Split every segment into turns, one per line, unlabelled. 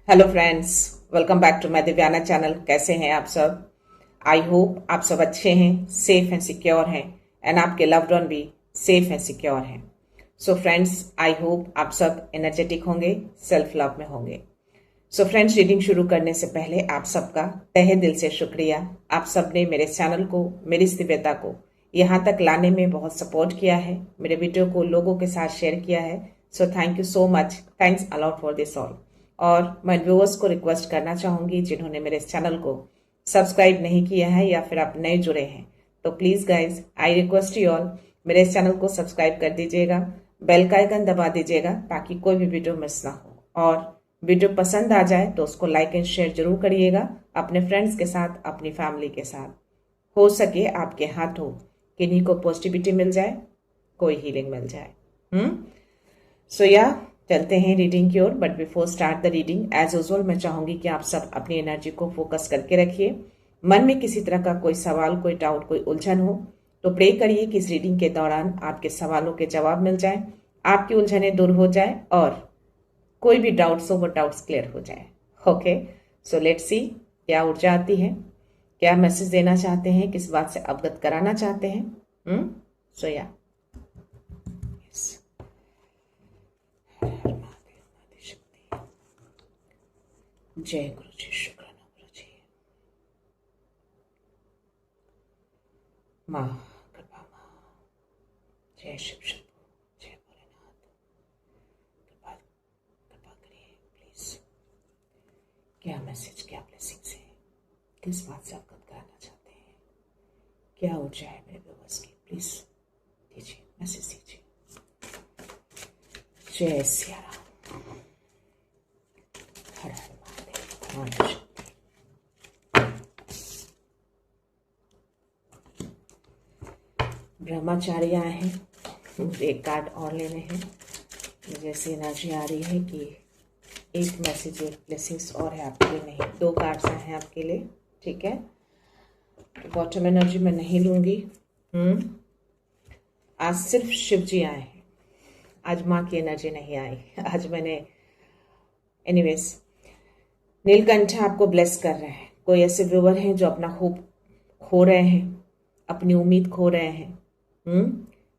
Hello friends, welcome back to my Divyana channel. कैसे हैं आप सब? आई होप आप सब अच्छे हैं, सेफ एंड सिक्योर हैं एंड आपके लव्ड वन भी सेफ एंड सिक्योर हैं। सो फ्रेंड्स, आई होप आप सब एनर्जेटिक होंगे, सेल्फ लव में होंगे। सो फ्रेंड्स, रीडिंग शुरू करने से पहले आप सबका तहे दिल से शुक्रिया। आप सबने मेरे चैनल को, मेरी इस दिव्यता को यहाँ तक लाने में बहुत सपोर्ट किया है, मेरे वीडियो को लोगों के साथ शेयर किया है। So thank you so much, thanks a lot for this all. और मैं व्यूअर्स को रिक्वेस्ट करना चाहूंगी जिन्होंने मेरे इस चैनल को सब्सक्राइब नहीं किया है या फिर आप नए जुड़े हैं, तो please guys I request you all, मेरे इस चैनल को सब्सक्राइब कर दीजिएगा, बेल का आइकन दबा दीजिएगा ताकि कोई भी वीडियो मिस ना हो। और वीडियो पसंद आ जाए तो उसको लाइक एंड शेयर जरूर करिएगा अपने फ्रेंड्स के साथ, अपनी फैमिली के साथ। हो सके आपके हाथों किन्हीं को पॉजिटिविटी मिल जाए, कोई हीलिंग मिल जाए। सो या चलते हैं रीडिंग की ओर। But before start the reading, as usual मैं चाहूंगी कि आप सब अपनी एनर्जी को फोकस करके रखिए। मन में किसी तरह का कोई सवाल, कोई डाउट, कोई उलझन हो तो प्रे करिए कि इस रीडिंग के दौरान आपके सवालों के जवाब मिल जाए, आपकी उलझनें दूर हो जाए और कोई भी डाउट्स हो वो डाउट्स क्लियर हो जाए। ओके, सो लेट्स सी क्या ऊर्जा आती है, क्या मैसेज देना चाहते हैं, किस बात से अवगत कराना चाहते हैं। सो या जय गुरु जी, शुक्र गुरु जी। माँ कृपा, माँ जय शिव शंभू, जय भोलेनाथ। कृपा कृपा करिए प्लीज, क्या मैसेज, क्या ब्लेसिंग्स है, किस बात से अवगत कराना चाहते हैं, क्या ऊर्जा है मेरे व्यूअर्स की, प्लीज दीजिए, मैसेज दीजिए। जय सिया राम। हर हर महादेव। ब्रह्मचारी आए हैं, मुझे एक कार्ड और लेने हैं। जैसे एनर्जी आ रही है कि एक मैसेज, एक ब्लेसिंग्स और है आपके लिए, नहीं दो कार्ड्स आए हैं आपके लिए, ठीक है। बॉटम एनर्जी मैं नहीं लूंगी। आज सिर्फ शिव जी आए हैं, आज माँ की एनर्जी नहीं आई। आज मैंने एनीवेज, नीलकंठ आपको ब्लेस कर रहे हैं। कोई ऐसे व्यूअर हैं जो अपना होप खो रहे हैं, अपनी उम्मीद खो रहे हैं,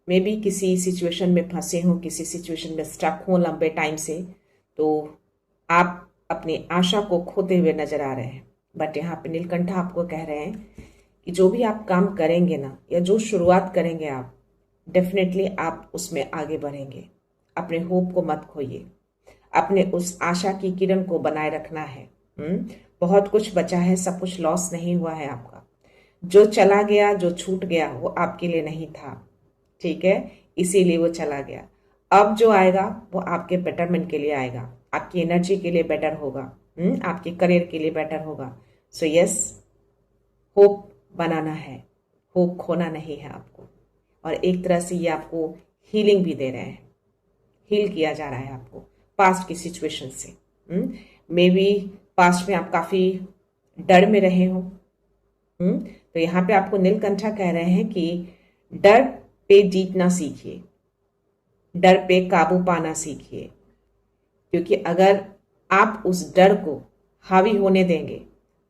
मे बी किसी सिचुएशन में फंसे हों, किसी सिचुएशन में स्टक हों लंबे टाइम से, तो आप अपनी आशा को खोते हुए नजर आ रहे हैं। बट यहाँ पे नीलकंठा आपको कह रहे हैं कि जो भी आप काम करेंगे ना, या जो शुरुआत करेंगे आप, डेफिनेटली आप उसमें आगे बढ़ेंगे। अपने होप को मत खोइए, अपने उस आशा की किरण को बनाए रखना है। बहुत कुछ बचा है, सब कुछ लॉस नहीं हुआ है आपका। जो चला गया, जो छूट गया, वो आपके लिए नहीं था, ठीक है, इसीलिए वो चला गया। अब जो आएगा वो आपके बेटरमेंट के लिए आएगा, आपकी एनर्जी के लिए बेटर होगा, आपके करियर के लिए बेटर होगा। सो यस, होप बनाना है, होप खोना नहीं है आपको। और एक तरह से ये आपको हीलिंग भी दे रहे हैं, हील किया जा रहा है आपको पास्ट की सिचुएशन से। मे बी पास्ट में आप काफी डर में रहे हो, तो यहाँ पे आपको नीलकंठा कह रहे हैं कि डर पे जीतना सीखिए, डर पे काबू पाना सीखिए, क्योंकि अगर आप उस डर को हावी होने देंगे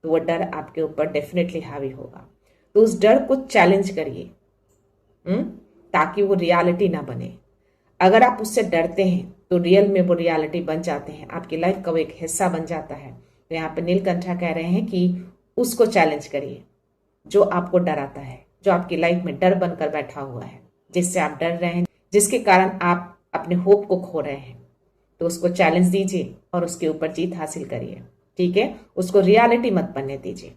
तो वो डर आपके ऊपर डेफिनेटली हावी होगा। तो उस डर को चैलेंज करिए, ताकि वो रियलिटी ना बने। अगर आप उससे डरते हैं तो रियल में वो रियलिटी बन जाते हैं, आपकी लाइफ का वो एक हिस्सा बन जाता है। तो यहाँ पे नीलकंठा कह रहे हैं कि उसको चैलेंज करिए, जो आपको डराता है, जो आपकी लाइफ में डर बनकर बैठा हुआ है, जिससे आप डर रहे हैं, जिसके कारण आप अपने होप को खो रहे हैं, तो उसको चैलेंज दीजिए और उसके ऊपर जीत हासिल करिए, ठीक है। उसको रियलिटी मत बनने दीजिए,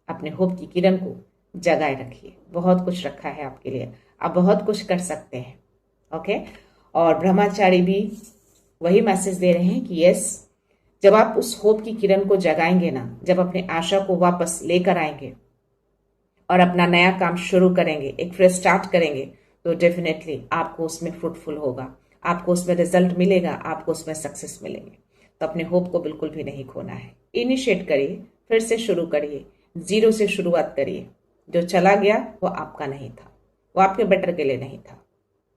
अपने होप की किरण को जगाए रखिए। बहुत कुछ रखा है आपके लिए, आप बहुत कुछ कर सकते हैं, ओके। और ब्रह्मचारी भी वही मैसेज दे रहे हैं कि यस, जब आप उस होप की किरण को जगाएंगे ना, जब अपने आशा को वापस लेकर आएंगे और अपना नया काम शुरू करेंगे, एक फ्रेश स्टार्ट करेंगे, तो डेफिनेटली आपको उसमें फ्रूटफुल होगा, आपको उसमें रिजल्ट मिलेगा, आपको उसमें सक्सेस मिलेंगे। तो अपने होप को बिल्कुल भी नहीं खोना है, इनिशिएट करिए, फिर से शुरू करिए, जीरो से शुरुआत करिए। जो चला गया वो आपका नहीं था, वो आपके बेटर के लिए नहीं था।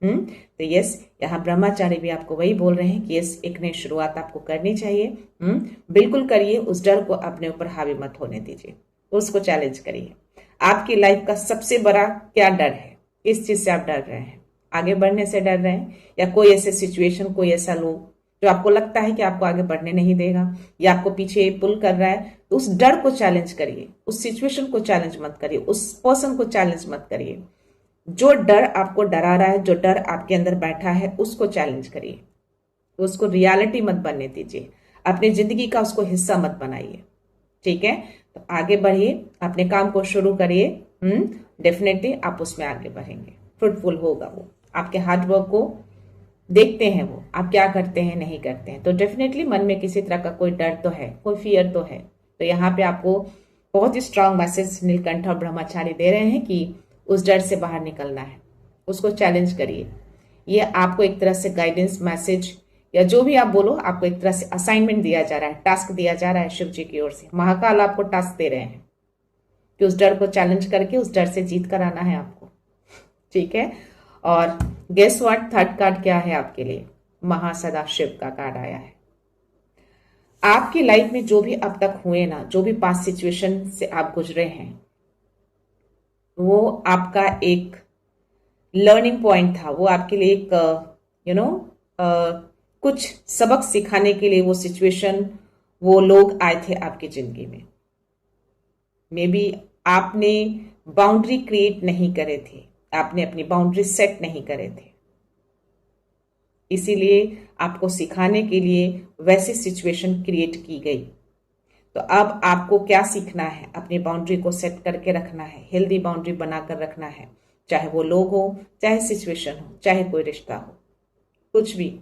तो यस, यहाँ ब्रह्मचारी भी आपको वही बोल रहे हैं कि यस, एक नई शुरुआत आपको करनी चाहिए। बिल्कुल करिए, उस डर को अपने ऊपर हावी मत होने दीजिए, उसको चैलेंज करिए। आपकी लाइफ का सबसे बड़ा क्या डर है? किस चीज से आप डर रहे हैं? आगे बढ़ने से डर रहे हैं, या कोई ऐसे सिचुएशन, कोई ऐसा लोग जो आपको लगता है कि आपको आगे बढ़ने नहीं देगा या आपको पीछे पुल कर रहा है? तो उस डर को चैलेंज करिए, उस सिचुएशन को चैलेंज मत करिए, उस पर्सन को चैलेंज मत करिए। जो डर आपको डरा रहा है, जो डर आपके अंदर बैठा है, उसको चैलेंज करिए, उसको रियलिटी मत बनने दीजिए, अपनी जिंदगी का उसको हिस्सा मत बनाइए। ठीक है, तो आगे बढ़िए, अपने काम को शुरू करिए। डेफिनेटली आप उसमें आगे बढ़ेंगे, फ्रूटफुल होगा वो। आपके हार्डवर्क को देखते हैं वो, आप क्या करते हैं नहीं करते हैं, तो डेफिनेटली मन में किसी तरह का कोई डर तो है, कोई फियर तो है। तो यहाँ पे आपको बहुत ही स्ट्रांग मैसेज नीलकंठ और ब्रह्मचारी दे रहे हैं कि उस डर से बाहर निकलना है, उसको चैलेंज करिए। ये आपको एक तरह से गाइडेंस मैसेज या जो भी आप बोलो, आपको एक तरह से असाइनमेंट दिया जा रहा है, टास्क दिया जा रहा है शिव जी की ओर से। महाकाल आपको टास्क दे रहे हैं कि उस डर को चैलेंज करके उस डर से जीत कर आना है आपको। ठीक है, और गेस व्हाट, थर्ड कार्ड क्या है आपके लिए? महासदाशिव का कार्ड आया है। आपकी लाइफ में जो भी अब तक हुए ना, जो भी पास्ट सिचुएशन से आप गुजरे हैं, वो आपका एक लर्निंग पॉइंट था, वो आपके लिए एक कुछ सबक सिखाने के लिए वो सिचुएशन, वो लोग आए थे आपकी जिंदगी में। मे बी आपने बाउंड्री क्रिएट नहीं करे थे, आपने अपनी बाउंड्री सेट नहीं करे थे, इसीलिए आपको सिखाने के लिए वैसी सिचुएशन क्रिएट की गई। तो अब आपको क्या सीखना है? अपनी बाउंड्री को सेट करके रखना है, हेल्दी बाउंड्री बनाकर रखना है, चाहे वो लोग हो, चाहे सिचुएशन हो, चाहे कोई रिश्ता हो, कुछ भी,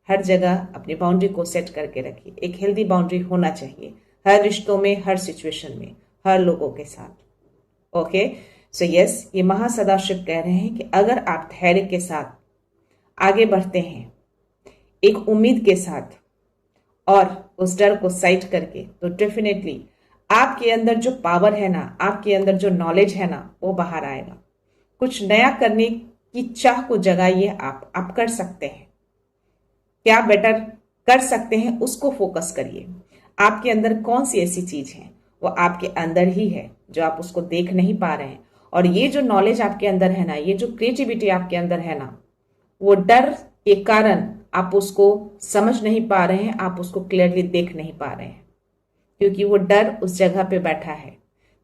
हर जगह अपनी बाउंड्री को सेट करके रखिए। एक हेल्दी बाउंड्री होना चाहिए हर रिश्तों में, हर सिचुएशन में, हर लोगों के साथ। ओके, सो यस, ये महासदाशिव कह रहे हैं कि अगर आप धैर्य के साथ आगे बढ़ते हैं, एक उम्मीद के साथ, और उस डर को साइड करके, तो डेफिनेटली आपके अंदर जो पावर है ना, आपके अंदर जो नॉलेज है ना, वो बाहर आएगा। कुछ नया करने की चाह को जगाइए, आप कर सकते हैं। क्या बेटर कर सकते हैं, उसको फोकस करिए। आपके अंदर कौन सी ऐसी चीज है, वो आपके अंदर ही है, जो आप उसको देख नहीं पा रहे हैं। और ये जो नॉलेज आपके अंदर है ना, ये जो क्रिएटिविटी आपके अंदर है ना, वो डर के कारण आप उसको समझ नहीं पा रहे हैं, आप उसको क्लियरली देख नहीं पा रहे हैं, क्योंकि वो डर उस जगह पे बैठा है।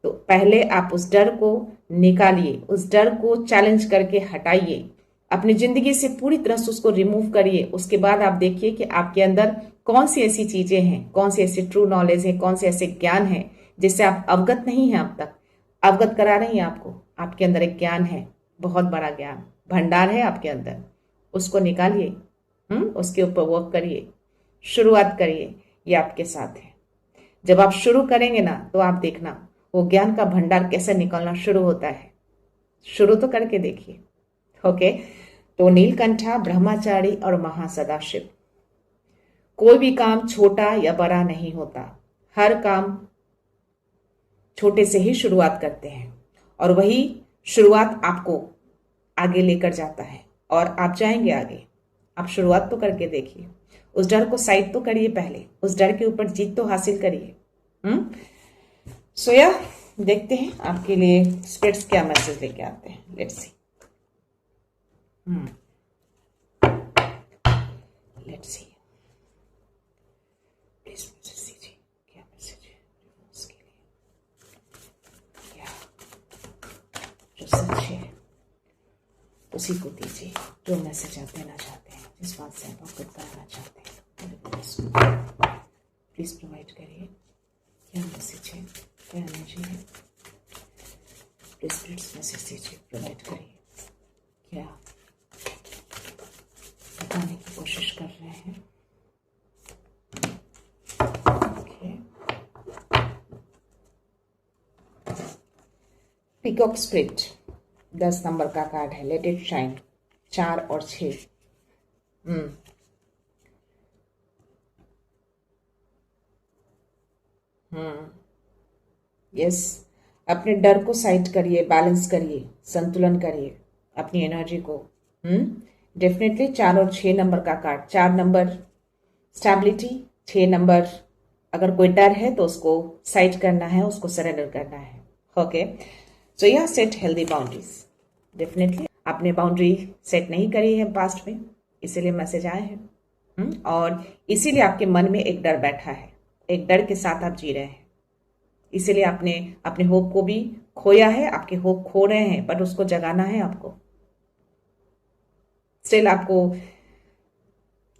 तो पहले आप उस डर को निकालिए, उस डर को चैलेंज करके हटाइए, अपनी जिंदगी से पूरी तरह से उसको रिमूव करिए। उसके बाद आप देखिए कि आपके अंदर कौन सी ऐसी चीजें हैं, कौन सी ऐसी ट्रू नॉलेज है, कौन से ऐसे ज्ञान है जिससे आप अवगत नहीं हैं अब तक। अवगत करा रही हैं आपको, आपके अंदर एक ज्ञान है, बहुत बड़ा ज्ञान भंडार है आपके अंदर, उसको निकालिए। उसके ऊपर वर्क करिए, शुरुआत करिए, ये आपके साथ है। जब आप शुरू करेंगे ना, तो आप देखना वो ज्ञान का भंडार कैसे निकलना शुरू होता है। शुरू तो करके देखिए। ओके, तो नीलकंठा, ब्रह्मचारी और महासदाशिव, कोई भी काम छोटा या बड़ा नहीं होता, हर काम छोटे से ही शुरुआत करते हैं, और वही शुरुआत आपको आगे लेकर जाता है, और आप जाएंगे आगे। आप शुरुआत तो करके देखिए, उस डर को साइड तो करिए, पहले उस डर के ऊपर जीत तो हासिल करिए। सोया, देखते हैं आपके लिए स्पिरिट्स क्या मैसेज लेके आते हैं। Let's see, let's see, please message दीजिए, क्या मैसेज है उसके लिए, क्या जो सच है उसी को दीजिए, जो मैसेज आप देना चाहते हैं, जिस बात से आप अवगत कराना चाहते हैं, प्लीज प्रोवाइड करिए। क्या मैसेज है, क्या एनर्जी है, प्लीज स्पिरिट्स मैसेज दीजिए, प्रोवाइड करिए। क्या बताने की कोशिश कर रहे हैं? पीकॉक स्पिरिट 10 नंबर का कार्ड है, लेट इट शाइन, 4 और 6। यस, अपने डर को साइड करिए, बैलेंस करिए, संतुलन करिए अपनी एनर्जी को। डेफिनेटली 4 और 6 नंबर का कार्ड। 4 नंबर स्टेबिलिटी, 6 नंबर अगर कोई डर है तो उसको साइड करना है, उसको सरेंडर करना है। ओके, सो या सेट हेल्दी बाउंड्रीज। डेफिनेटली आपने बाउंड्री सेट नहीं करी है पास्ट में, इसीलिए मैसेज आए हैं। और इसीलिए आपके मन में एक डर बैठा है, एक डर के साथ आप जी रहे हैं। इसीलिए आपने अपने होप को भी खोया है, आपके होप खो रहे हैं, बट उसको जगाना है आपको। स्टिल आपको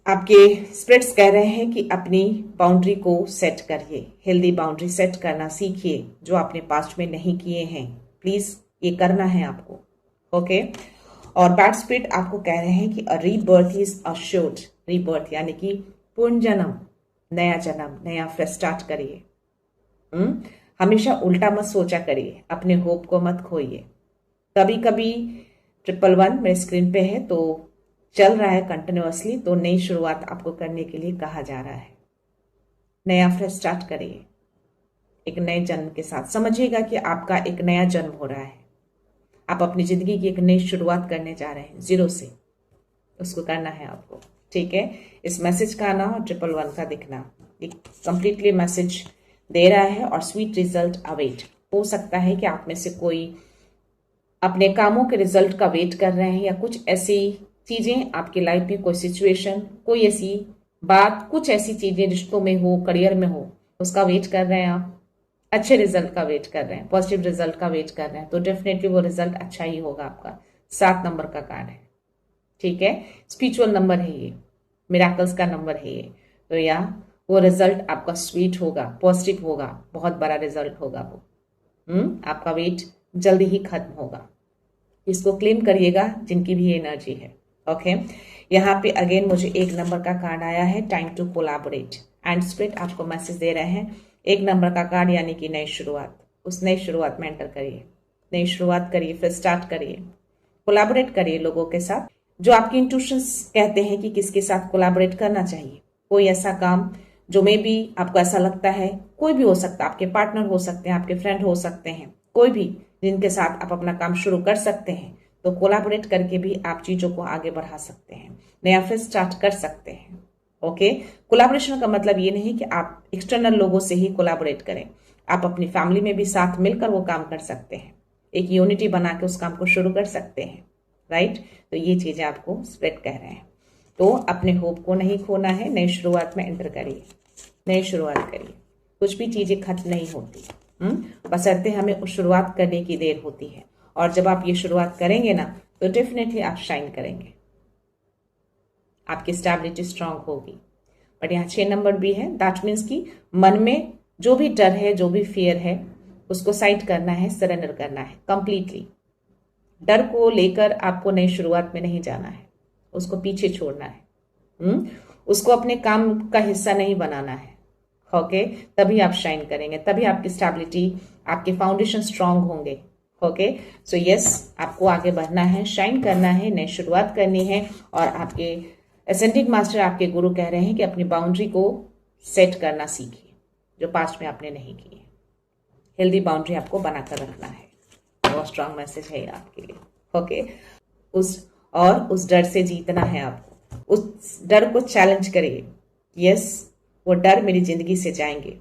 आपके स्पिरिट्स कह रहे हैं कि अपनी बाउंड्री को सेट करिए, हेल्दी बाउंड्री सेट करना सीखिए, जो आपने पास्ट में नहीं किए हैं। प्लीज ये करना है आपको। ओके, और बैड स्पिरिट आपको कह रहे हैं कि अ रीबर्थ इज अश्योर्ड। रीबर्थ यानी कि पुनर्जन्म, नया जन्म, नया फ्रेश स्टार्ट करिए। हमेशा उल्टा मत सोचा करिए, अपने होप को मत खोइए। कभी कभी 111 मेरे स्क्रीन पे है तो चल रहा है कंटिन्यूअसली, तो नई शुरुआत आपको करने के लिए कहा जा रहा है। नया फ्रेश स्टार्ट करिए एक नए जन्म के साथ। समझिएगा कि आपका एक नया जन्म हो रहा है, आप अपनी जिंदगी की एक नई शुरुआत करने जा रहे हैं, जीरो से। उसको करना है आपको, ठीक है। इस मैसेज का आना और 111 का दिखना एक कंप्लीटली मैसेज दे रहा है, और स्वीट रिजल्ट अवेट। हो सकता है कि आप में से कोई अपने कामों के रिजल्ट का वेट कर रहे हैं, या कुछ ऐसी चीजें आपकी लाइफ में, कोई सिचुएशन, कोई ऐसी बात, कुछ ऐसी चीजें रिश्तों में हो, करियर में हो, उसका वेट कर रहे हैं आप। अच्छे रिजल्ट का वेट कर रहे हैं, पॉजिटिव रिजल्ट का वेट कर रहे हैं, तो डेफिनेटली वो रिजल्ट अच्छा ही होगा आपका। 7 नंबर का कार्ड है, ठीक है। स्पिरिचुअल नंबर है ये, मिराकल्स का नंबर है ये, तो या वो रिजल्ट आपका स्वीट होगा, पॉजिटिव होगा, बहुत बड़ा रिजल्ट होगा वो। आपका वेट जल्दी ही खत्म होगा। इसको क्लेम करिएगा जिनकी भी एनर्जी है। ओके, यहाँ पे अगेन मुझे 1 नंबर का कार्ड आया है, time to collaborate. And spirit आपको मैसेज दे रहे हैं 1 नंबर का कार्ड यानी कि नई शुरुआत। उस नई शुरुआत में एंटर करिए, नई शुरुआत करिए, फिर स्टार्ट करिए, कोलैबोरेट करिए लोगों के साथ जो आपके इंट्यूशंस कहते हैं कि किसके साथ कोलैबोरेट करना चाहिए। कोई ऐसा काम जो में भी आपको ऐसा लगता है, कोई भी हो सकता है, आपके पार्टनर हो सकते हैं, आपके फ्रेंड हो सकते हैं, कोई भी जिनके साथ आप अपना काम शुरू कर सकते हैं, तो कोलैबोरेट करके भी आप चीजों को आगे बढ़ा सकते हैं, नया फिर स्टार्ट कर सकते हैं। ओके, कोलैबोरेशन का मतलब ये नहीं कि आप एक्सटर्नल लोगों से ही कोलैबोरेट करें, आप अपनी फैमिली में भी साथ मिलकर वो काम कर सकते हैं, एक यूनिटी बना के उस काम को शुरू कर सकते हैं, राइट। तो ये चीजें आपको स्प्रेड कह रहे हैं। तो अपने होप को नहीं खोना है, नई शुरुआत में एंटर करिए, नई शुरुआत करिए। कुछ भी चीजें खत्म नहीं होती, बशर्ते हमें उस शुरुआत करने की देर होती है। और जब आप ये शुरुआत करेंगे ना, तो डेफिनेटली आप शाइन करेंगे, आपकी स्टेबिलिटी स्ट्रांग होगी। बट यहाँ 6 नंबर भी है, दैट मीन्स कि मन में जो भी डर है, जो भी फियर है, उसको साइड करना है, सरेंडर करना है कंप्लीटली। डर को लेकर आपको नई शुरुआत में नहीं जाना है, उसको पीछे छोड़ना है, उसको अपने काम का हिस्सा नहीं बनाना है। ओके, तभी आप शाइन करेंगे, तभी आपकी स्टेबिलिटी, आपके फाउंडेशन स्ट्रांग होंगे। ओके, सो यस, आपको आगे बढ़ना है, शाइन करना है, नई शुरुआत करनी है। और आपके एसेंडिंग मास्टर, आपके गुरु कह रहे हैं कि अपनी बाउंड्री को सेट करना सीखिए, जो पास्ट में आपने नहीं की है। हेल्दी बाउंड्री आपको बनाकर रखना है। बहुत स्ट्रांग मैसेज है आपके लिए। ओके, उस डर से जीतना है आपको, उस डर को चैलेंज करिए। यस, वो डर मेरी जिंदगी से जाएंगे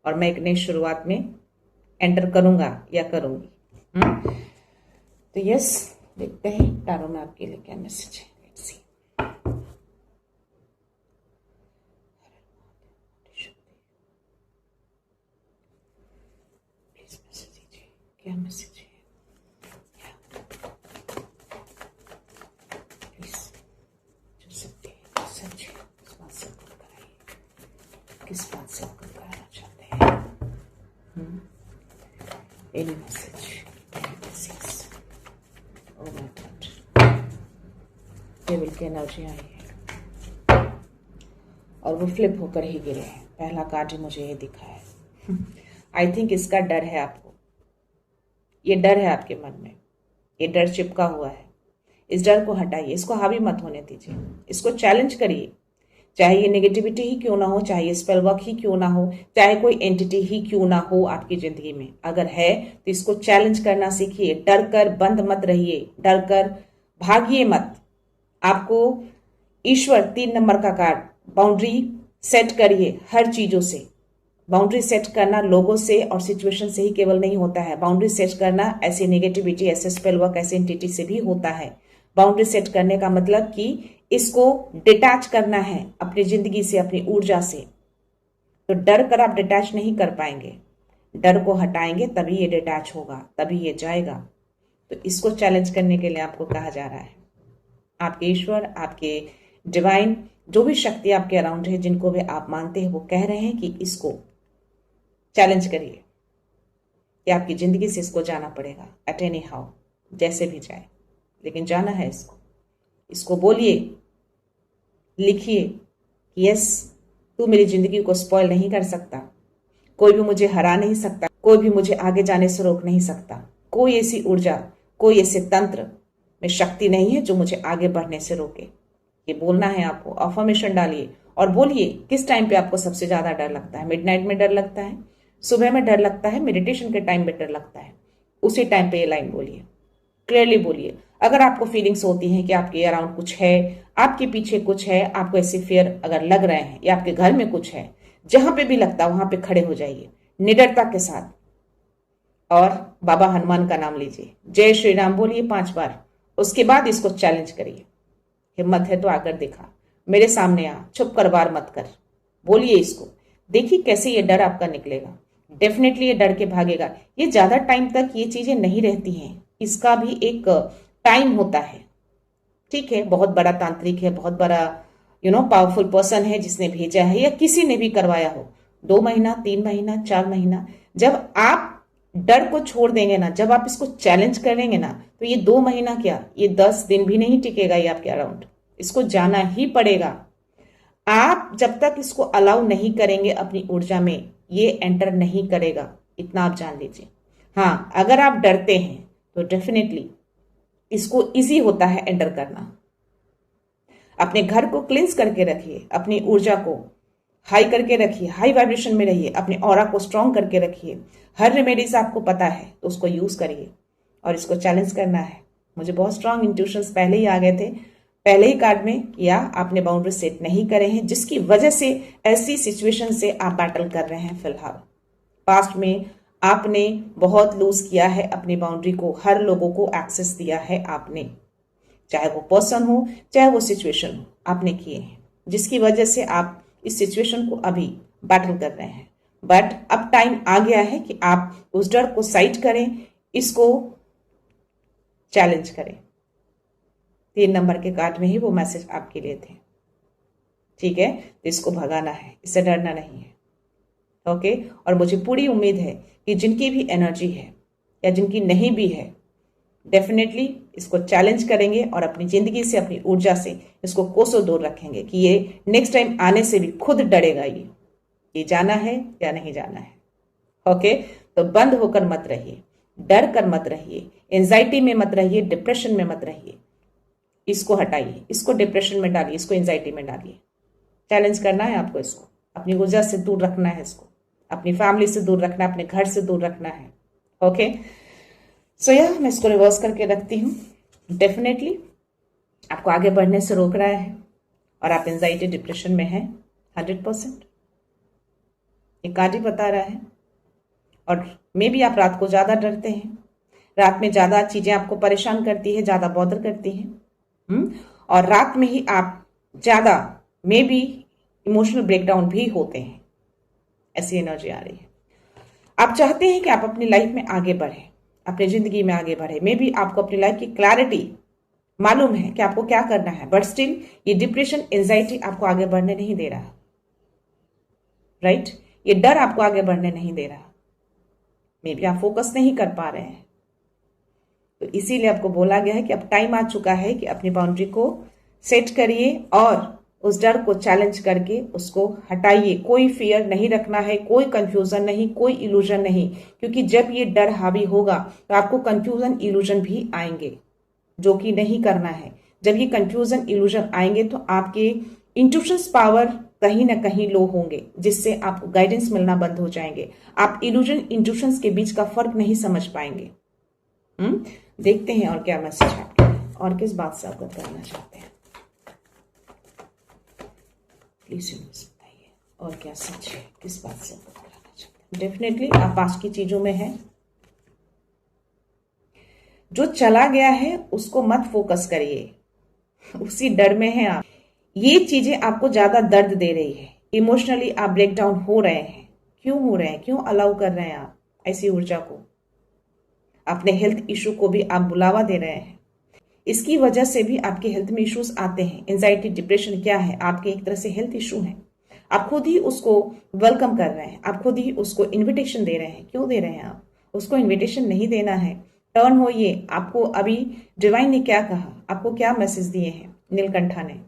और मैं एक नई शुरुआत में एंटर करूंगा या करूंगी। तो यस, देखते हैं तारों में आपके लिए क्या मैसेज है। Let's see. प्लीज मैसेज दीजिए, क्या मैसेज है। प्लीज, जो सकते हैं सच है, इस बात से अवगत कराइए, किस बात से अवगत कराना चाहते हैं। Any message, any message. Oh my God. Table की एनर्जी आई है और वो फ्लिप होकर ही गिरे हैं। पहला कार्ड ही मुझे ये दिखा है। आई थिंक इसका डर है आपको, ये डर है आपके मन में, ये डर चिपका हुआ है। इस डर को हटाइए, इसको हावी मत होने दीजिए, इसको चैलेंज करिए। चाहे ये नेगेटिविटी ही क्यों ना हो, चाहे ये स्पेल वर्क ही क्यों ना हो, चाहे कोई एंटिटी ही क्यों ना हो आपकी जिंदगी में, अगर है तो इसको चैलेंज करना सीखिए। डर कर बंद मत रहिए, डर कर भागिए मत, आपको ईश्वर 3 नंबर का कार्ड, बाउंड्री सेट करिए हर चीजों से। बाउंड्री सेट करना लोगों से और सिचुएशन से ही केवल नहीं होता है। बाउंड्री सेट करना ऐसी नेगेटिविटी, ऐसे स्पेल वर्क, ऐसे एंटिटी से भी होता है। बाउंड्री सेट करने का मतलब कि इसको डिटैच करना है अपनी जिंदगी से, अपनी ऊर्जा से। तो डर कर आप डिटैच नहीं कर पाएंगे, डर को हटाएंगे तभी ये डिटैच होगा, तभी ये जाएगा। तो इसको चैलेंज करने के लिए आपको कहा जा रहा है, आपके ईश्वर, आपके डिवाइन, जो भी शक्ति आपके अराउंड है, जिनको भी आप मानते हैं, वो कह रहे हैं कि इसको चैलेंज करिए कि आपकी जिंदगी से इसको जाना पड़ेगा एट एनी हाउ, जैसे भी जाए, लेकिन जाना है इसको। इसको बोलिए, लिखिए कि यस, तू मेरी जिंदगी को स्पॉइल नहीं कर सकता, कोई भी मुझे हरा नहीं सकता, कोई भी मुझे आगे जाने से रोक नहीं सकता, कोई ऐसी ऊर्जा, कोई ऐसे तंत्र में शक्ति नहीं है जो मुझे आगे बढ़ने से रोके। ये बोलना है आपको। अफर्मेशन डालिए और बोलिए किस टाइम पे आपको सबसे ज्यादा डर लगता है। मिडनाइट में डर लगता है, सुबह में डर लगता है, मेडिटेशन के टाइम पे डर लगता है, उसी टाइम पे ये लाइन बोलिए, क्लियरली बोलिए। अगर आपको फीलिंग्स होती हैं कि आपके अराउंड कुछ है, आपके पीछे कुछ है, आपको ऐसे फियर अगर लग रहे हैं या आपके घर में कुछ है, जहां पे भी लगता है वहां पे खड़े हो जाइए निडरता के साथ और बाबा हनुमान का नाम लीजिए, जय श्री राम बोलिए 5 बार। उसके बाद इसको चैलेंज करिए। हिम्मत है तो आकर दिखा, मेरे सामने आ, चुप कर वार मत कर, बोलिए इसको। देखिए कैसे ये डर आपका निकलेगा। डेफिनेटली ये डर के भागेगा। ये ज्यादा टाइम तक ये चीजें नहीं रहती हैं, इसका भी एक टाइम होता है। ठीक है, बहुत बड़ा तांत्रिक है, बहुत बड़ा पावरफुल पर्सन है जिसने भेजा है या किसी ने भी करवाया हो, 2 महीना, 3 महीना, 4 महीना, जब आप डर को छोड़ देंगे ना, जब आप इसको चैलेंज करेंगे ना, तो ये 2 महीना क्या, ये 10 दिन भी नहीं टिकेगा ये आपके अराउंड। इसको जाना ही पड़ेगा। आप जब तक इसको अलाउ नहीं करेंगे अपनी ऊर्जा में, ये एंटर नहीं करेगा, इतना आप जान लीजिए। हाँ, अगर आप डरते हैं तो डेफिनेटली इसको इजी होता है एंटर करना। अपने घर को क्लींस करके रखिए, अपनी ऊर्जा को हाई करके रखिए, हाई वाइब्रेशन में रहिए, अपने ऑरा को स्ट्रांग करके रखिए। हर रेमेडीज आपको पता है तो उसको यूज करिए और इसको चैलेंज करना है। मुझे बहुत स्ट्रांग इंट्यूशंस पहले ही आ गए थे, पहले ही कार्ड में, या आपने बाउंड्री सेट नहीं करे हैं जिसकी वजह से ऐसी सिचुएशन से आप बैटल कर रहे हैं। फिलहाल पास्ट में आपने बहुत लूज किया है अपनी बाउंड्री को, हर लोगों को एक्सेस दिया है आपने, चाहे वो पर्सन हो चाहे वो सिचुएशन हो, आपने किए हैं, जिसकी वजह से आप इस सिचुएशन को अभी बैटल कर रहे हैं। बट अब टाइम आ गया है कि आप उस डर को साइड करें, इसको चैलेंज करें। 3 नंबर के कार्ड में ही वो मैसेज आपके लिए थे। ठीक है, तो इसको भगाना है, इससे डरना नहीं है। ओके, और मुझे पूरी उम्मीद है कि जिनकी भी एनर्जी है या जिनकी नहीं भी है, डेफिनेटली इसको चैलेंज करेंगे और अपनी जिंदगी से, अपनी ऊर्जा से इसको कोसों दूर रखेंगे कि ये नेक्स्ट टाइम आने से भी खुद डरेगा ये जाना है या नहीं जाना है। ओके, तो बंद होकर मत रहिए, डर कर मत रहिए, एंजाइटी में मत रहिए, डिप्रेशन में मत रहिए। इसको हटाइए, इसको डिप्रेशन में डालिए, इसको एंजाइटी में डालिए। चैलेंज करना है आपको, इसको अपनी ऊर्जा से दूर रखना है, इसको अपनी फैमिली से दूर रखना है, अपने घर से दूर रखना है। ओके, सो मैं इसको रिवर्स करके रखती हूँ। डेफिनेटली आपको आगे बढ़ने से रोक रहा है और आप एंजाइटी डिप्रेशन में हैं 100%। ये कार्ड ही बता रहा है। और मे भी आप रात को ज्यादा डरते हैं, रात में ज्यादा चीजें आपको परेशान करती है, ज्यादा बॉदर करती हैं, और रात में ही आप ज्यादा मे भी इमोशनल ब्रेकडाउन भी होते हैं। ऐसी एनर्जी आ रही है। आप चाहते हैं कि आप अपनी लाइफ में आगे बढ़े, अपनी जिंदगी में आगे बढ़े। मे बी आपको अपनी लाइफ की क्लैरिटी मालूम है कि आपको क्या करना है, बट स्टिल ये डिप्रेशन, एंजाइटी आपको आगे बढ़ने नहीं दे रहा। राइट, ये डर आपको आगे बढ़ने नहीं दे रहा। मे बी आप फोकस नहीं कर पा रहे हैं। तो इसीलिए आपको बोला गया है कि अब टाइम आ चुका है कि अपनी बाउंड्री को सेट करिए और उस डर को चैलेंज करके उसको हटाइए। कोई फियर नहीं रखना है, कोई कंफ्यूजन नहीं, कोई इल्यूजन नहीं, क्योंकि जब ये डर हावी होगा तो आपको कंफ्यूजन, इल्यूजन भी आएंगे, जो कि नहीं करना है। जब ये कंफ्यूजन, इल्यूजन आएंगे तो आपके इंट्यूशंस पावर कहीं ना कहीं लो होंगे, जिससे आपको गाइडेंस मिलना बंद हो जाएंगे। आप इल्यूजन, इंट्यूशंस के बीच का फर्क नहीं समझ पाएंगे। देखते हैं और क्या मैसेज आपके और किस बात से आप बताना चाहते हैं। प्लीज यूनिवर्स बताइए और क्या सच है, किस बात से अवगत कराना चाहते हैं। डेफिनेटली आप पास्ट की चीजों में हैं, जो चला गया है उसको मत फोकस करिए, उसी डर में है आप। ये चीजें आपको ज्यादा दर्द दे रही है, इमोशनली आप ब्रेक डाउन हो रहे हैं। क्यों हो रहे हैं, क्यों अलाउ कर रहे हैं आप ऐसी ऊर्जा को? अपने हेल्थ इशू को भी आप बुलावा दे रहे हैं, इसकी वजह से भी आपके हेल्थ में इश्यूज आते हैं। एंजाइटी डिप्रेशन क्या है? आपके एक तरह से हेल्थ इशू है, आप खुद ही उसको वेलकम कर रहे हैं, आप खुद ही उसको इन्विटेशन दे रहे हैं। क्यों दे रहे हैं आप उसको? इन्विटेशन नहीं देना है, टर्न होइए। आपको अभी डिवाइन ने क्या कहा, आपको क्या मैसेज दिए हैं? नीलकंठा ने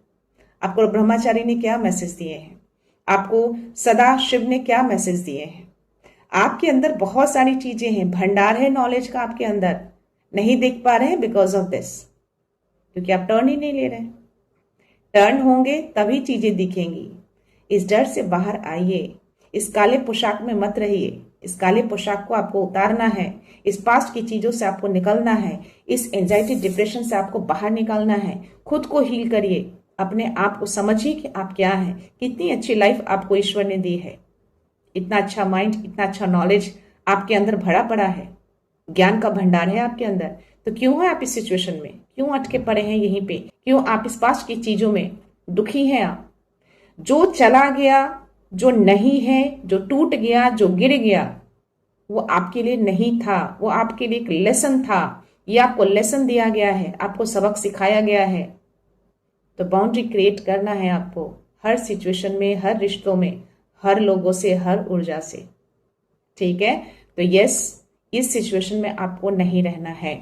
आपको, ब्रह्मचारी ने क्या मैसेज दिए हैं आपको, सदा शिव ने क्या मैसेज दिए हैं? आपके अंदर बहुत सारी चीजें हैं, भंडार है नॉलेज का आपके अंदर, नहीं देख पा रहे हैं बिकॉज ऑफ दिस, क्योंकि आप टर्न ही नहीं ले रहे। टर्न होंगे तभी चीजें दिखेंगी। इस डर से बाहर आइए, इस काले पोशाक में मत रहिए। इस काले पोशाक को आपको उतारना है, इस पास्ट की चीजों से आपको निकलना है, इस एंजाइटी डिप्रेशन से आपको बाहर निकालना है। खुद को हील करिए, अपने आप को समझिए कि आप क्या हैं, कितनी अच्छी लाइफ आपको ईश्वर ने दी है, इतना अच्छा माइंड, इतना अच्छा नॉलेज आपके अंदर भरा पड़ा है, ज्ञान का भंडार है आपके अंदर। तो क्यों है आप इस सिचुएशन में, क्यों अटके पड़े हैं यहीं पे? क्यों आप इस पास्ट की चीजों में दुखी हैं? आप जो चला गया, जो नहीं है, जो टूट गया, जो गिर गया, वो आपके लिए नहीं था, वो आपके लिए एक लेसन था। ये आपको लेसन दिया गया है, आपको सबक सिखाया गया है। तो बाउंड्री क्रिएट करना है आपको, हर सिचुएशन में, हर रिश्तों में, हर लोगों से, हर ऊर्जा से। ठीक है? तो यस, इस सिचुएशन में आपको नहीं रहना है,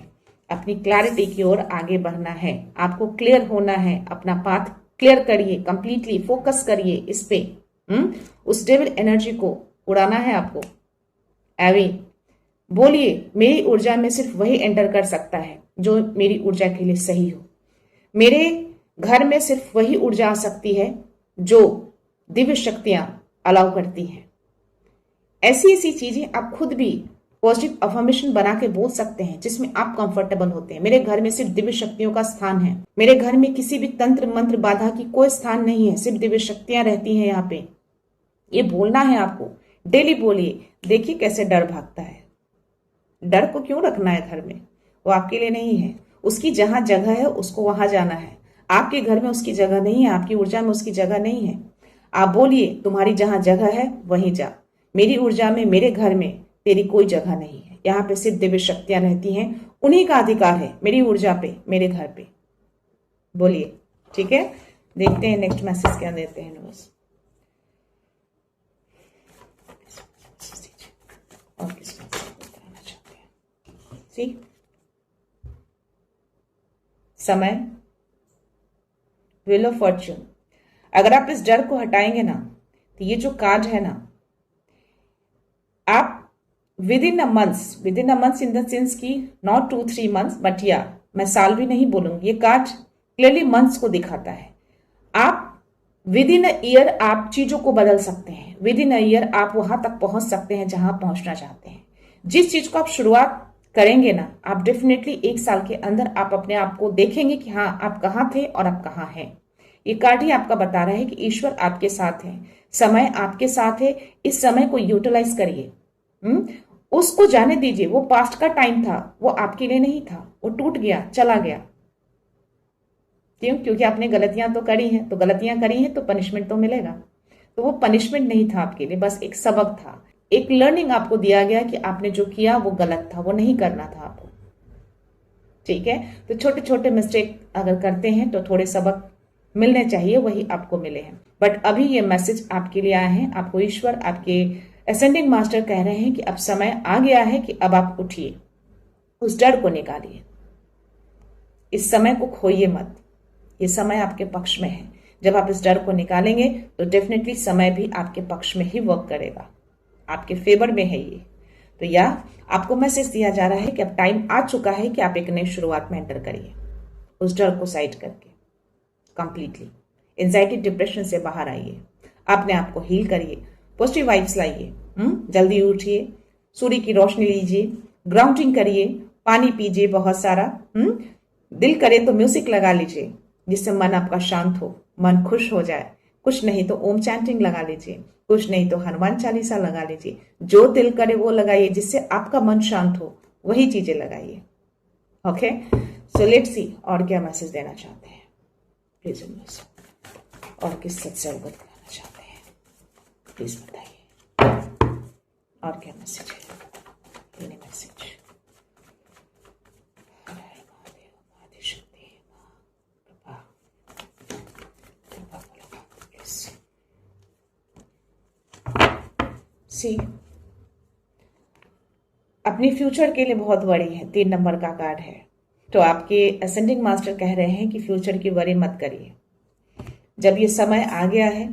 अपनी क्लैरिटी की ओर आगे बढ़ना है, आपको क्लियर होना है, अपना पाथ क्लियर करिए, कंप्लीटली फोकस करिए इस पे। उस डेविल एनर्जी को उड़ाना है आपको। एवी बोलिए, मेरी ऊर्जा में सिर्फ वही एंटर कर सकता है जो मेरी ऊर्जा के लिए सही हो। मेरे घर में सिर्फ वही ऊर्जा आ सकती है जो दिव्य शक्तियां अलाउ करती हैं। ऐसी ऐसी चीजें आप खुद भी पॉजिटिव अफर्मेशन बना के बोल सकते हैं जिसमें आप कंफर्टेबल होते हैं। मेरे घर में सिर्फ दिव्य शक्तियों का स्थान है, मेरे घर में किसी भी तंत्र मंत्र बाधा की कोई स्थान नहीं है, सिर्फ दिव्य शक्तियां रहती हैं यहाँ पे। ये बोलना है आपको, डेली बोलिए। देखिए कैसे डर भागता है। डर को क्यों रखना है घर में? वो आपके लिए नहीं है। उसकी जहां जगह है उसको वहां जाना है। आपके घर में उसकी जगह नहीं है, आपकी ऊर्जा में उसकी जगह नहीं है। आप बोलिए, तुम्हारी जहां जगह है वहीं जा, मेरी ऊर्जा में, मेरे घर में तेरी कोई जगह नहीं है। यहाँ पे सिर्फ दिव्य शक्तियां रहती हैं, उन्हीं का अधिकार है मेरी ऊर्जा पे, मेरे घर पे। बोलिए, ठीक है? देखते हैं नेक्स्ट मैसेज क्या देते हैं यूनिवर्स। और किस बात से बताना चाहते हैं? सी समय, व्हील ऑफ फॉर्च्यून। अगर आप इस डर को हटाएंगे ना, तो ये जो कार्ड है ना, आप with in a months in the sense की नॉट 2-3 मंथ्स, बट या मैं साल भी नहीं बोलूंगी, ये कार्ड क्लियरली मंथ्स को दिखाता है। आप विद इन अ ईयर आप चीजों को बदल सकते हैं, विद इन अ ईयर आप वहां तक पहुंच सकते हैं जहां पहुंचना चाहते हैं। जिस चीज को आप शुरुआत करेंगे ना, आप डेफिनेटली 1 साल के अंदर आप अपने आप को देखेंगे कि हाँ आप कहाँ थे और आप कहाँ हैं। ये कार्ड ही आपका बता रहा है कि ईश्वर आपके साथ है, समय आपके साथ है। इस समय को यूटिलाइज करिए, उसको जाने दीजिए। वो पास्ट का टाइम था, वो आपके लिए नहीं था, वो टूट गया, चला गया। क्यों? क्योंकि आपने गलतियां तो करी हैं, तो गलतियां करी हैं तो पनिशमेंट तो मिलेगा। तो वो पनिशमेंट नहीं था आपके लिए, बस एक सबक था, एक लर्निंग आपको दिया गया कि आपने जो किया वो गलत था, वो नहीं करना था आपको। ठीक है? तो छोटे छोटे मिस्टेक अगर करते हैं तो थोड़े सबक मिलने चाहिए, वही आपको मिले हैं। बट अभी ये मैसेज आपके लिए आए हैं, आपको ईश्वर, आपके असेंडिंग मास्टर कह रहे हैं कि अब समय आ गया है कि अब आप उठिए, उस डर को निकालिए, इस समय को खोइए मत। ये समय आपके पक्ष में है। जब आप इस डर को निकालेंगे तो डेफिनेटली समय भी आपके पक्ष में ही वर्क करेगा, आपके फेवर में है ये। तो या आपको मैसेज दिया जा रहा है कि अब टाइम आ चुका है कि आप एक नई शुरुआत में एंटर करिए, उस डर को साइड करके कंप्लीटली। एंजाइटी डिप्रेशन से बाहर आइए, अपने आप को हील करिए, पॉजिटिव वाइब्स लाइए। जल्दी उठिए, सूर्य की रोशनी लीजिए, ग्राउंडिंग करिए, पानी पीजिए बहुत सारा। दिल करे तो म्यूजिक लगा लीजिए जिससे मन आपका शांत हो, मन खुश हो जाए, कुछ नहीं तो ओम चैंटिंग लगा लीजिए, कुछ नहीं तो हनुमान चालीसा लगा लीजिए, जो दिल करे वो लगाइए, जिससे आपका मन शांत हो वही चीजें लगाइए। ओके, सो लेट्स सी और क्या मैसेज देना चाहते हैं प्लीज, और किस सच से अवगत कराना चाहते हैं प्लीज बताइए, और क्या मैसेज है, ये मैसेज। सी अपनी फ्यूचर के लिए बहुत बड़ी है, 3 नंबर का कार्ड है। तो आपके असेंडिंग मास्टर कह रहे हैं कि फ्यूचर की वरी मत करिए। जब ये समय आ गया है,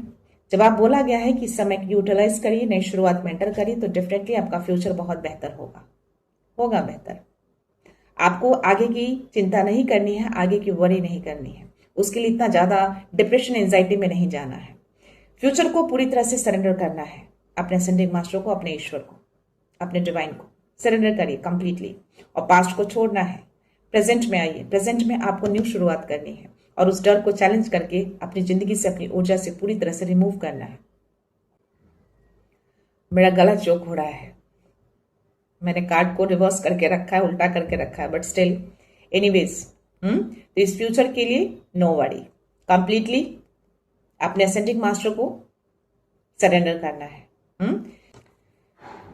जब आप बोला गया है कि समय की यूटिलाइज करिए, नई शुरुआत में एंटर करिए, तो डेफिनेटली आपका फ्यूचर बहुत बेहतर होगा बेहतर। आपको आगे की चिंता नहीं करनी है, आगे की वरी नहीं करनी है, उसके लिए इतना ज्यादा डिप्रेशन एंजाइटी में नहीं जाना है। फ्यूचर को पूरी तरह से सरेंडर करना है, अपने असेंडिंग मास्टर को, अपने ईश्वर को, अपने डिवाइन को सरेंडर करिए कंप्लीटली, और पास्ट को छोड़ना है, प्रेजेंट में आइए। प्रेजेंट में आपको न्यू शुरुआत करनी है और उस डर को चैलेंज करके अपनी जिंदगी से, अपनी ऊर्जा से पूरी तरह से रिमूव करना है। मेरा गलत जोक हो रहा है, मैंने कार्ड को रिवर्स करके रखा है, उल्टा करके रखा है, बट स्टिल एनीवेज, तो इस फ्यूचर के लिए नो वरी, कंप्लीटली अपने असेंडिंग मास्टर को सरेंडर करना है।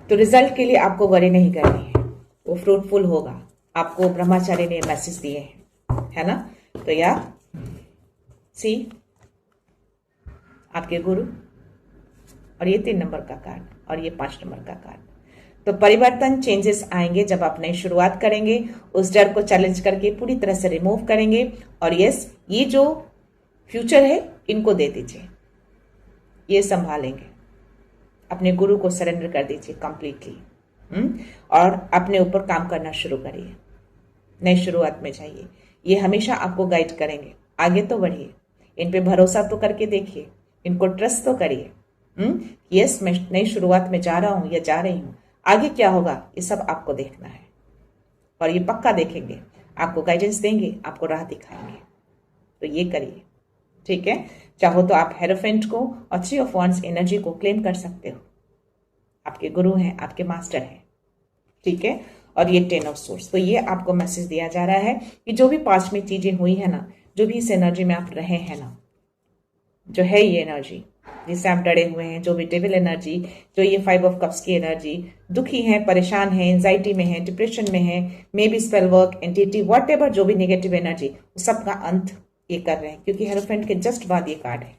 तो रिजल्ट के लिए आपको वरी नहीं करनी है, वो फ्रूटफुल होगा। आपको ब्रह्माचार्य ने मैसेज दिए हैं, है ना। तो या सी आपके गुरु, और ये 3 नंबर का कार्ड और ये 5 नंबर का कार्ड। तो परिवर्तन, चेंजेस आएंगे जब आप नई शुरुआत करेंगे, उस डर को चैलेंज करके पूरी तरह से रिमूव करेंगे। और यस, ये जो फ्यूचर है इनको दे दीजिए, ये संभालेंगे। अपने गुरु को सरेंडर कर दीजिए कंप्लीटली, और अपने ऊपर काम करना शुरू करिए, नई शुरुआत में जाइए। ये हमेशा आपको गाइड करेंगे, आगे तो बढ़िए, इन पे भरोसा तो करके देखिए, इनको ट्रस्ट तो करिए। यस, मैं नई शुरुआत में जा रहा हूं या जा रही हूं, आगे क्या होगा ये सब आपको देखना है, और ये पक्का देखेंगे, आपको गाइडेंस देंगे, आपको राह दिखाएंगे। तो ये करिए, ठीक है। चाहो तो आप हेरोफेंट को और 3 ऑफ वांड्स एनर्जी को क्लेम कर सकते हो, आपके गुरु हैं, आपके मास्टर हैं, ठीक है। और ये 10 ऑफ सोर्स, तो ये आपको मैसेज दिया जा रहा है कि जो भी पास्ट में चीजें हुई है ना, जो भी इस एनर्जी में आप रहे हैं ना, जो है ये एनर्जी जिससे आप डरे हुए हैं, जो भी डेविल एनर्जी, जो ये 5 ऑफ कप्स की एनर्जी, दुखी हैं, परेशान हैं, एंजाइटी में हैं, डिप्रेशन में हैं, may be spell work, entity, what ever, जो भी नेगेटिव एनर्जी, सबका अंत ये कर रहे हैं, क्योंकि हेरोफेंट के जस्ट बाद ये कार्ड है।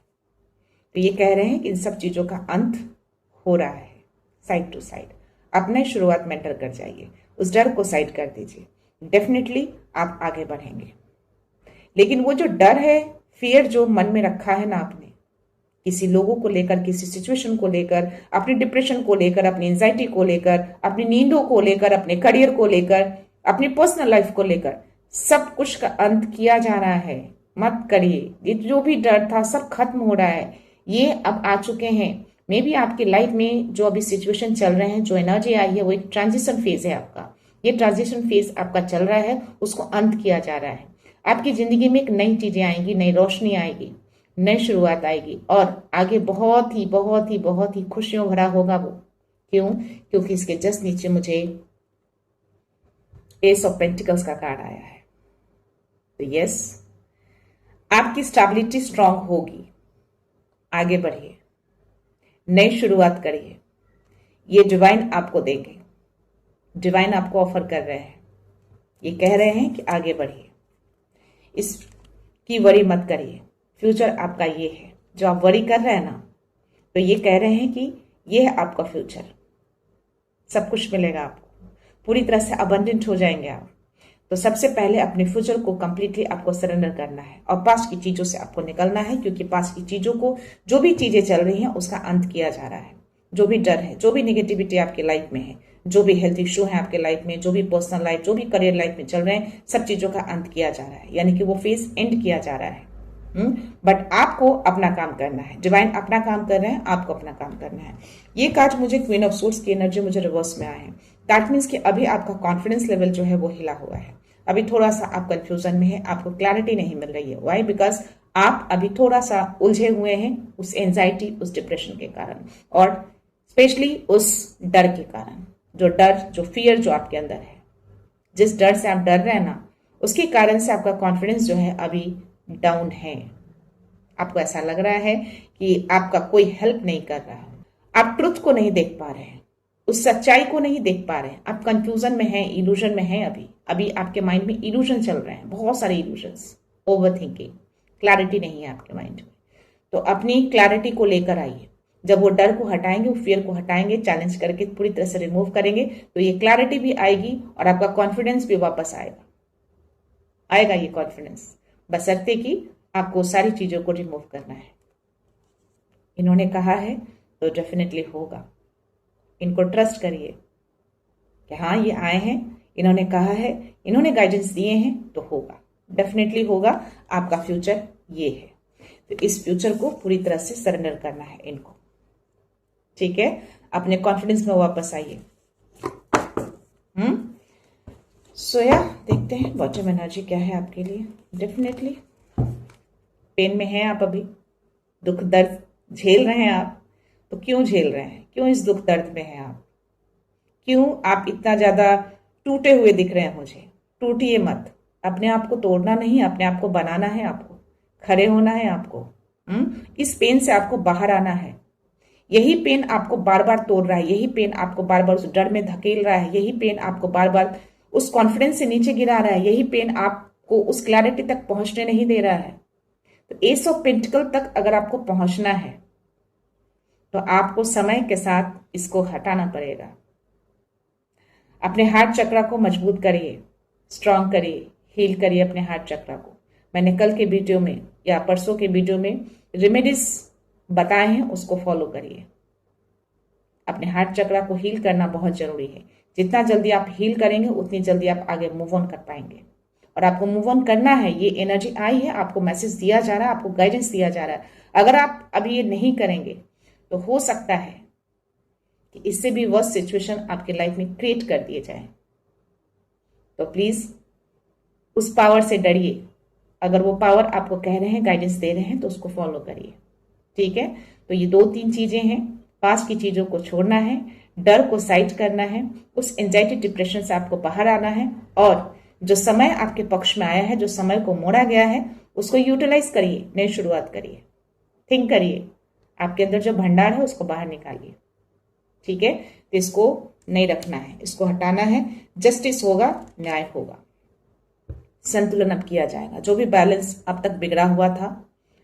तो ये कह रहे हैं कि इन सब चीजों का अंत हो रहा है, साइड टू साइड। अपने शुरुआत में एंटर कर जाइए, उस डर को साइड कर दीजिए, डेफिनेटली आप आगे बढ़ेंगे। लेकिन वो जो डर है, फियर जो मन में रखा है ना आपने, किसी लोगों को लेकर, किसी सिचुएशन को लेकर, अपनी डिप्रेशन को लेकर, अपनी एंजाइटी को लेकर, अपनी नींदों को लेकर, अपने करियर को लेकर, अपनी पर्सनल लाइफ को लेकर, सब कुछ का अंत किया जा रहा है। मत करिए, ये जो भी डर था सब खत्म हो रहा है, ये अब आ चुके हैं। मे बी आपकी लाइफ में जो अभी सिचुएशन चल रहे हैं, जो एनर्जी आई है, वो एक ट्रांजिशन फेज है आपका। ये ट्रांजिशन फेज आपका चल रहा है, उसको अंत किया जा रहा है। आपकी जिंदगी में एक नई चीजें आएंगी, नई रोशनी आएगी, नई शुरुआत आएगी, और आगे बहुत ही बहुत ही बहुत ही खुशियों भरा होगा वो। क्यों? क्योंकि इसके जस्ट नीचे मुझे एस ऑफ पेंटिकल्स का कार्ड आया है। तो यस, आपकी स्टेबिलिटी स्ट्रांग होगी, आगे बढ़िए, नई शुरुआत करिए, ये डिवाइन आपको देंगे, डिवाइन आपको ऑफर कर रहे हैं, ये कह रहे हैं कि आगे बढ़िए, इसकी वरी मत करिए, फ्यूचर आपका ये है। जो आप वरी कर रहे हैं ना, तो ये कह रहे हैं कि ये है आपका फ्यूचर, सब कुछ मिलेगा आपको, पूरी तरह से अबंडेंट हो जाएंगे आप। तो सबसे पहले अपने फ्यूचर को कंप्लीटली आपको सरेंडर करना है, और पास्ट की चीजों से आपको निकलना है, क्योंकि पास्ट की चीजों को, जो भी चीजें चल रही हैं, उसका अंत किया जा रहा है। जो भी डर है, जो भी नेगेटिविटी आपकी लाइफ में है, जो भी हेल्थ इश्यू है आपके लाइफ में, जो भी पर्सनल लाइफ, जो भी करियर लाइफ में चल रहे हैं, सब चीजों का अंत किया जा रहा है, यानी कि वो फेज एंड किया जा रहा है। बट आपको अपना काम करना है, डिवाइन अपना काम कर रहे हैं, आपको अपना काम करना है। ये कार्ड मुझे क्वीन ऑफ सोर्ड्स की एनर्जी मुझे रिवर्स में आए हैं। दैट मीन्स कि अभी आपका कॉन्फिडेंस लेवल जो है वो हिला हुआ है, अभी थोड़ा सा आप कंफ्यूजन में है, आपको क्लैरिटी नहीं मिल रही है। वाई? बिकॉज आप अभी थोड़ा सा उलझे हुए हैं उस एंजाइटी, उस डिप्रेशन के कारण, और स्पेशली उस डर के कारण। जो डर, जो फियर जो आपके अंदर है, जिस डर से आप डर रहे हैं ना, उसके कारण से आपका कॉन्फिडेंस जो है अभी डाउन है। आपको ऐसा लग रहा है कि आपका कोई हेल्प नहीं कर रहा है, आप ट्रुथ को नहीं देख पा रहे हैं, उस सच्चाई को नहीं देख पा रहे हैं, आप कंफ्यूजन में हैं, इल्यूजन में हैं। अभी आपके माइंड में इल्यूजन चल रहे हैं, बहुत सारे इल्यूजन्स, ओवर थिंकिंग, क्लैरिटी नहीं है आपके माइंड में। तो अपनी क्लैरिटी को लेकर आइए। जब वो डर को हटाएंगे, वो फियर को हटाएंगे, चैलेंज करके पूरी तरह से रिमूव करेंगे, तो ये क्लैरिटी भी आएगी और आपका कॉन्फिडेंस भी वापस आएगा ये कॉन्फिडेंस, बशर्ते कि आपको सारी चीजों को रिमूव करना है। इन्होंने कहा है तो डेफिनेटली होगा। इनको ट्रस्ट करिए कि हाँ, ये आए हैं, इन्होंने कहा है, इन्होंने गाइडेंस दिए हैं, तो होगा, डेफिनेटली होगा। आपका फ्यूचर ये है, तो इस फ्यूचर को पूरी तरह से सरेंडर करना है इनको। ठीक है, अपने कॉन्फिडेंस में वापस आइए। सोया, देखते हैं बॉटम एनर्जी क्या है आपके लिए। डेफिनेटली पेन में हैं आप, अभी दुख दर्द झेल रहे हैं आप। तो क्यों झेल रहे हैं, क्यों इस दुख दर्द में हैं आप, क्यों आप इतना ज्यादा टूटे हुए दिख रहे हैं मुझे? टूटिए मत, अपने आप को तोड़ना नहीं, अपने आप को बनाना है, आपको खड़े होना है आपको। इस पेन से आपको बाहर आना है। यही पेन आपको बार बार तोड़ रहा है, यही पेन आपको बार बार उस डर में धकेल रहा है, यही पेन आपको बार बार उस कॉन्फिडेंस से नीचे गिरा रहा है, यही पेन आपको उस क्लैरिटी तक पहुंचने नहीं दे रहा है। तो एस ऑफ पेंटिकल तक अगर आपको पहुंचना है तो आपको समय के साथ इसको हटाना पड़ेगा। अपने हार्ट चक्रा को मजबूत करिए, स्ट्रांग करिए, हील करिए अपने हार्ट चक्रा को। मैंने कल के वीडियो में या परसों के वीडियो में रेमेडीज बताए हैं, उसको फॉलो करिए। अपने हार्ट चक्रा को हील करना बहुत जरूरी है। जितना जल्दी आप हील करेंगे उतनी जल्दी आप आगे मूव ऑन कर पाएंगे। और आपको मूव ऑन करना है, ये एनर्जी आई है, आपको मैसेज दिया जा रहा है, आपको गाइडेंस दिया जा रहा है। अगर आप अभी ये नहीं करेंगे तो हो सकता है कि इससे भी वर्स्ट सिचुएशन आपके लाइफ में क्रिएट कर दिए जाए। तो प्लीज उस पावर से डरिए। अगर वो पावर आपको कह रहे हैं, गाइडेंस दे रहे हैं, तो उसको फॉलो करिए। ठीक है, तो ये 2-3 चीजें हैं। पास की चीजों को छोड़ना है, डर को साइड करना है, उस एंजाइटी डिप्रेशन से आपको बाहर आना है, और जो समय आपके पक्ष में आया है, जो समय को मोड़ा गया है, उसको यूटिलाइज करिए, नई शुरुआत करिए, थिंक करिए। आपके अंदर जो भंडार है उसको बाहर निकालिए। ठीक है, तो इसको नहीं रखना है, इसको हटाना है। जस्टिस होगा, न्याय होगा, संतुलन अब किया जाएगा। जो भी बैलेंस अब तक बिगड़ा हुआ था,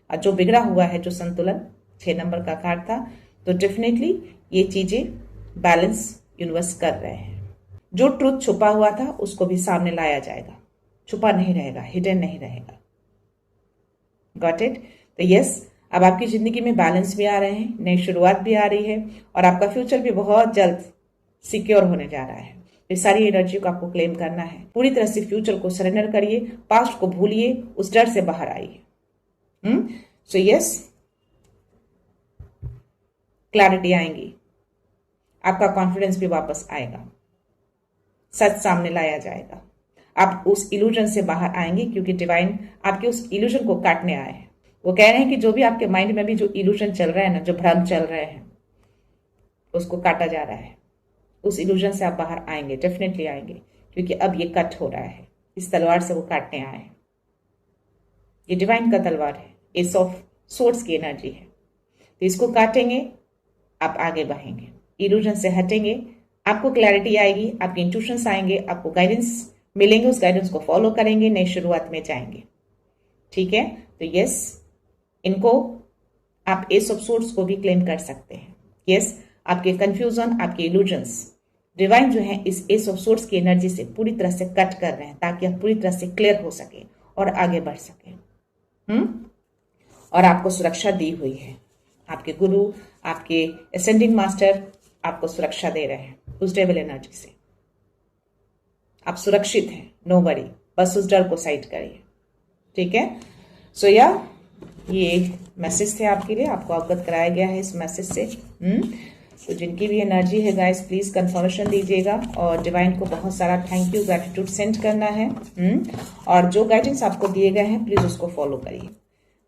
और जो बिगड़ा हुआ है, जो संतुलन 6 नंबर का कार्ड था, तो डेफिनेटली ये चीजें बैलेंस यूनिवर्स कर रहे हैं। जो ट्रुथ छुपा हुआ था उसको भी सामने लाया जाएगा, छुपा नहीं रहेगा, हिडन नहीं रहेगा। Got it? तो यस, अब आपकी जिंदगी में बैलेंस भी आ रहे हैं, नई शुरुआत भी आ रही है, और आपका फ्यूचर भी बहुत जल्द सिक्योर होने जा रहा है। ये सारी एनर्जी को आपको क्लेम करना है। पूरी तरह से फ्यूचर को सरेंडर करिए, पास्ट को भूलिए, उस डर से बाहर आइए। सो यस, क्लैरिटी आएंगी, आपका कॉन्फिडेंस भी वापस आएगा, सच सामने लाया जाएगा, आप उस इल्यूजन से बाहर आएंगे, क्योंकि डिवाइन आपके उस इल्यूजन को काटने आए हैं। वो कह रहे हैं कि जो भी आपके माइंड में भी जो इल्यूजन चल रहा है ना, जो भ्रम चल रहे हैं, उसको काटा जा रहा है। उस इल्यूजन से आप बाहर आएंगे, डेफिनेटली आएंगे, क्योंकि अब ये कट हो रहा है। इस तलवार से वो काटने आए हैं। ये डिवाइन का तलवार है, एस ऑफ सोर्ड्स की एनर्जी है। तो इसको काटेंगे, आप आगे बढ़ेंगे, इल्यूजन से हटेंगे, आपको क्लैरिटी आएगी, आपके इंट्यूशंस आएंगे, आपको गाइडेंस मिलेंगे, उस गाइडेंस को फॉलो करेंगे, नई शुरुआत में जाएंगे। ठीक है, तो यस, इनको आप एस ऑफ सोर्ड्स को भी क्लेम कर सकते हैं। यस, आपके कंफ्यूजन, आपके इल्यूजन्स डिवाइन जो है इस एस ऑफ सोर्ड्स की एनर्जी से पूरी तरह से कट कर रहे हैं, ताकि आप पूरी तरह से क्लियर हो सके और आगे बढ़ सके। और आपको सुरक्षा दी हुई है, आपके गुरु, आपके असेंडिंग मास्टर आपको सुरक्षा दे रहे हैं उस डेविल एनर्जी से। आप सुरक्षित हैं, नो वरी, बस उस डर को साइड करिए। ठीक है, सो या ये मैसेज थे आपके लिए, आपको अवगत कराया गया है इस मैसेज से। तो जिनकी भी एनर्जी है गाइस, प्लीज कंफर्मेशन दीजिएगा, और डिवाइन को बहुत सारा थैंक यू, ग्रेटिट्यूड सेंड करना है। और जो गाइडेंस आपको दिए गए हैं, प्लीज उसको फॉलो करिए।